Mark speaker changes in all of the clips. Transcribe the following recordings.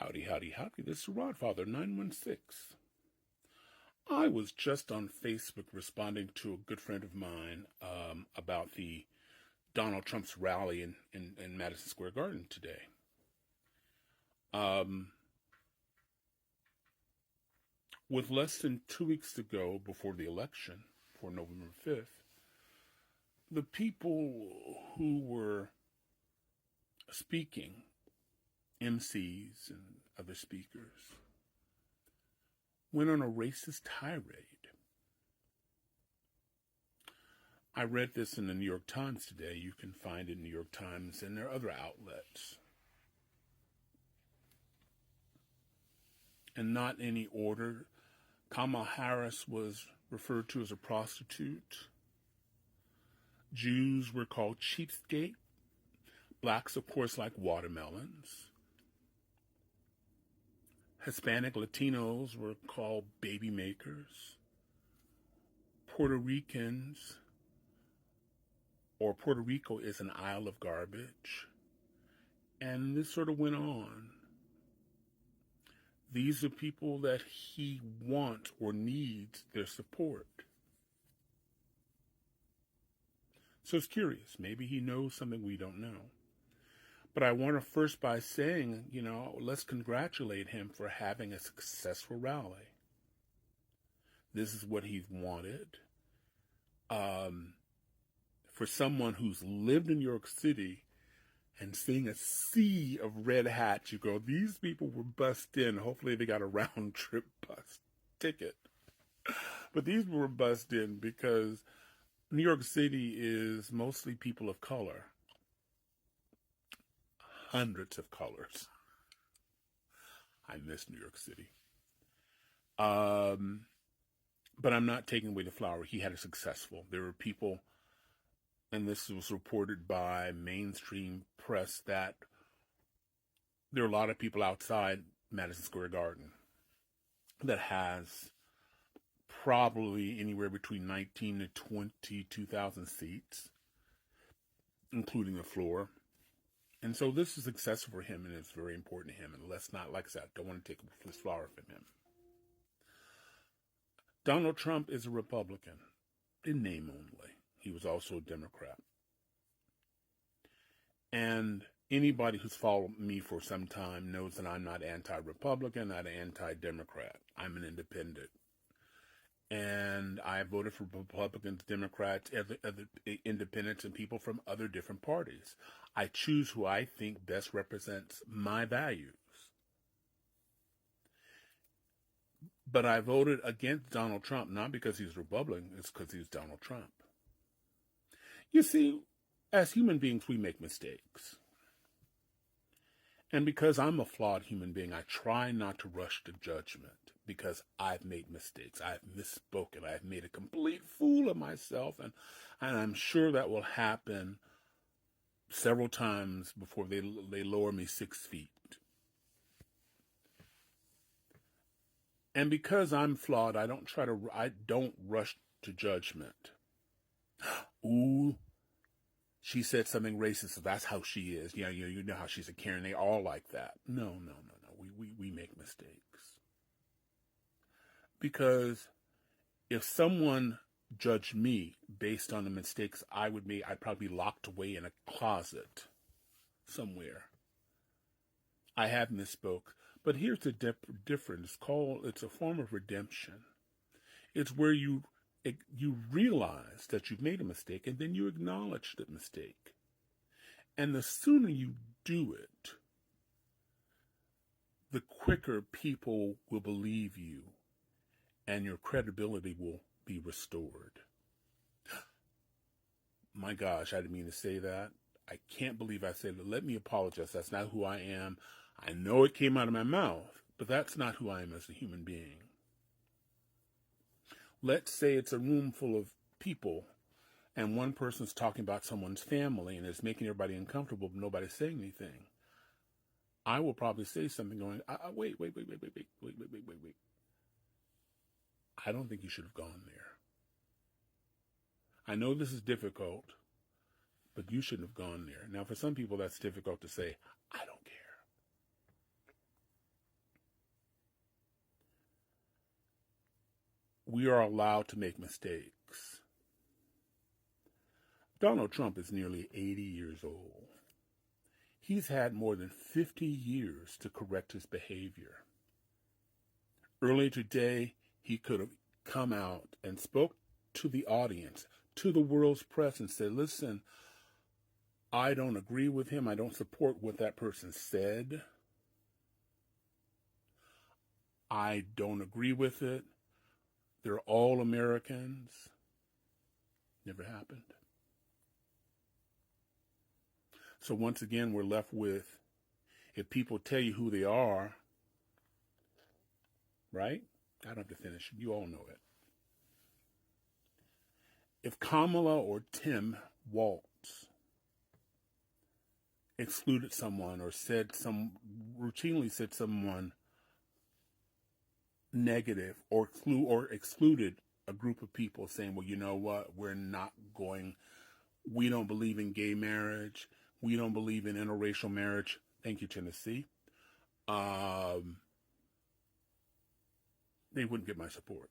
Speaker 1: Howdy, howdy, howdy. This is Rodfather 916. I was just on Facebook responding to a good friend of mine about the Donald Trump's rally in Madison Square Garden today. With less than 2 weeks to go before the election, for November 5th, the people who were speaking, MCs and other speakers, went on a racist tirade. I read this in the New York Times today. You can find it in the New York Times and there are other outlets. And not in any order. Kamala Harris was referred to as a prostitute. Jews were called cheapskate. Blacks, of course, like watermelons. Hispanic Latinos were called baby makers. Puerto Ricans, or Puerto Rico is an isle of garbage. And this sort of went on. These are people that he wants or needs their support. So it's curious. Maybe he knows something we don't know. But I want to first by saying, let's congratulate him for having a successful rally. This is what he's wanted. For someone who's lived in New York City and seeing a sea of red hats, you go, these people were bussed in. Hopefully they got a round trip bus ticket. But these were bussed in because New York City is mostly people of color. Hundreds of colors. I miss New York City. But I'm not taking away the flower. He had a successful. There were people, and this was reported by mainstream press, that there are a lot of people outside Madison Square Garden that has probably anywhere between 19 to 22,000 seats, including the floor. And so this is successful for him, and it's very important to him. And let's not, like I said, I don't want to take this flower from him. Donald Trump is a Republican, in name only. He was also a Democrat. And anybody who's followed me for some time knows that I'm not anti-Republican, not anti-Democrat. I'm an independent. And I voted for Republicans, Democrats, other independents, and people from other different parties. I choose who I think best represents my values. But I voted against Donald Trump, not because he's Republican, it's because he's Donald Trump. You see, as human beings, we make mistakes. And because I'm a flawed human being, I try not to rush to judgment because I've made mistakes. I've misspoken. I've made a complete fool of myself. And I'm sure that will happen several times before they lower me 6 feet. And because I'm flawed, I don't rush to judgment. Ooh, she said something racist, so that's how she is. You know how she's a Karen. They all like that. No. We make mistakes. Because if someone judged me based on the mistakes I would make, I'd probably be locked away in a closet somewhere. I have misspoke. But here's the difference. It's a form of redemption. It's where you realize that you've made a mistake and then you acknowledge the mistake. And the sooner you do it, the quicker people will believe you and your credibility will be restored. My gosh, I didn't mean to say that. I can't believe I said it. Let me apologize. That's not who I am. I know it came out of my mouth, but that's not who I am as a human being. Let's say it's a room full of people and one person's talking about someone's family and it's making everybody uncomfortable, but nobody's saying anything. I will probably say something going, wait. I don't think you should have gone there. I know this is difficult, but you shouldn't have gone there. Now, for some people, that's difficult to say. I don't care. we are allowed to make mistakes. Donald Trump is nearly 80 years old. He's had more than 50 years to correct his behavior. Earlier today, he could have come out and spoke to the audience, to the world's press, and said, listen, I don't agree with him. I don't support what that person said. I don't agree with it. They're all Americans. Never happened. So once again, we're left with, if people tell you who they are, right? I don't have to finish. You all know it. If Kamala or Tim Walz excluded someone or routinely said someone negative or excluded a group of people, saying, well, you know what, we don't believe in gay marriage, we don't believe in interracial marriage. Thank you, Tennessee. They wouldn't get my support.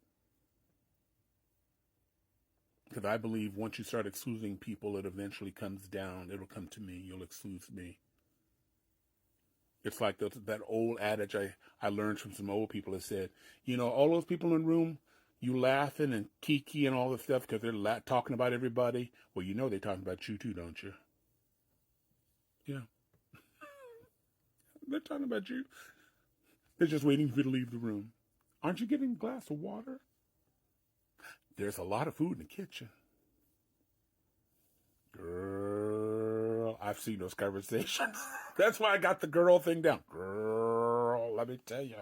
Speaker 1: Because I believe once you start excluding people, it eventually comes down. It'll come to me. You'll exclude me. It's like that old adage I learned from some old people that said, you know, all those people in the room, you laughing and kiki and all this stuff because they're talking about everybody. Well, you know they're talking about you too, don't you? Yeah. They're talking about you. They're just waiting for you to leave the room. Aren't you getting a glass of water? There's a lot of food in the kitchen. Girl, I've seen those conversations. That's why I got the girl thing down. Girl, let me tell you.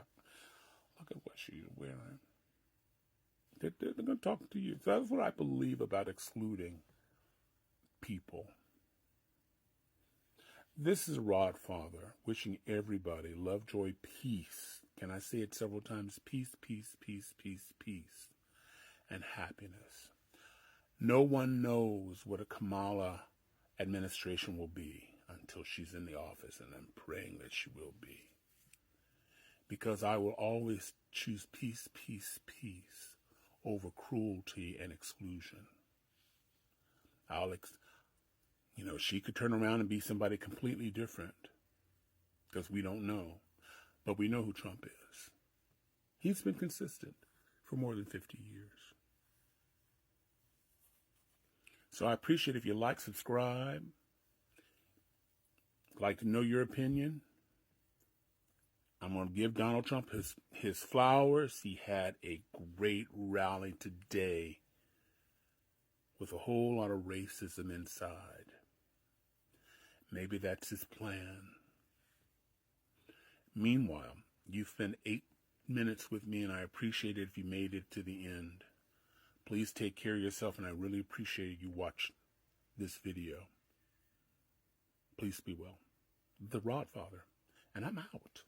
Speaker 1: Look at what she's wearing. They're going to talk to you. So that's what I believe about excluding people. This is Rod Father wishing everybody love, joy, peace. Can I say it several times? Peace, peace, peace, peace, peace, and happiness. No one knows what a Kamala administration will be until she's in the office, and I'm praying that she will be. Because I will always choose peace, peace, peace over cruelty and exclusion. She could turn around and be somebody completely different because we don't know. But we know who Trump is. He's been consistent for more than 50 years. So I appreciate if you like, subscribe. I'd like to know your opinion. I'm going to give Donald Trump his flowers. He had a great rally today with a whole lot of racism inside. Maybe that's his plan. Meanwhile, you spent 8 minutes with me, and I appreciate it if you made it to the end. Please take care of yourself, and I really appreciate you watch this video. Please be well. The Rod Father, and I'm out.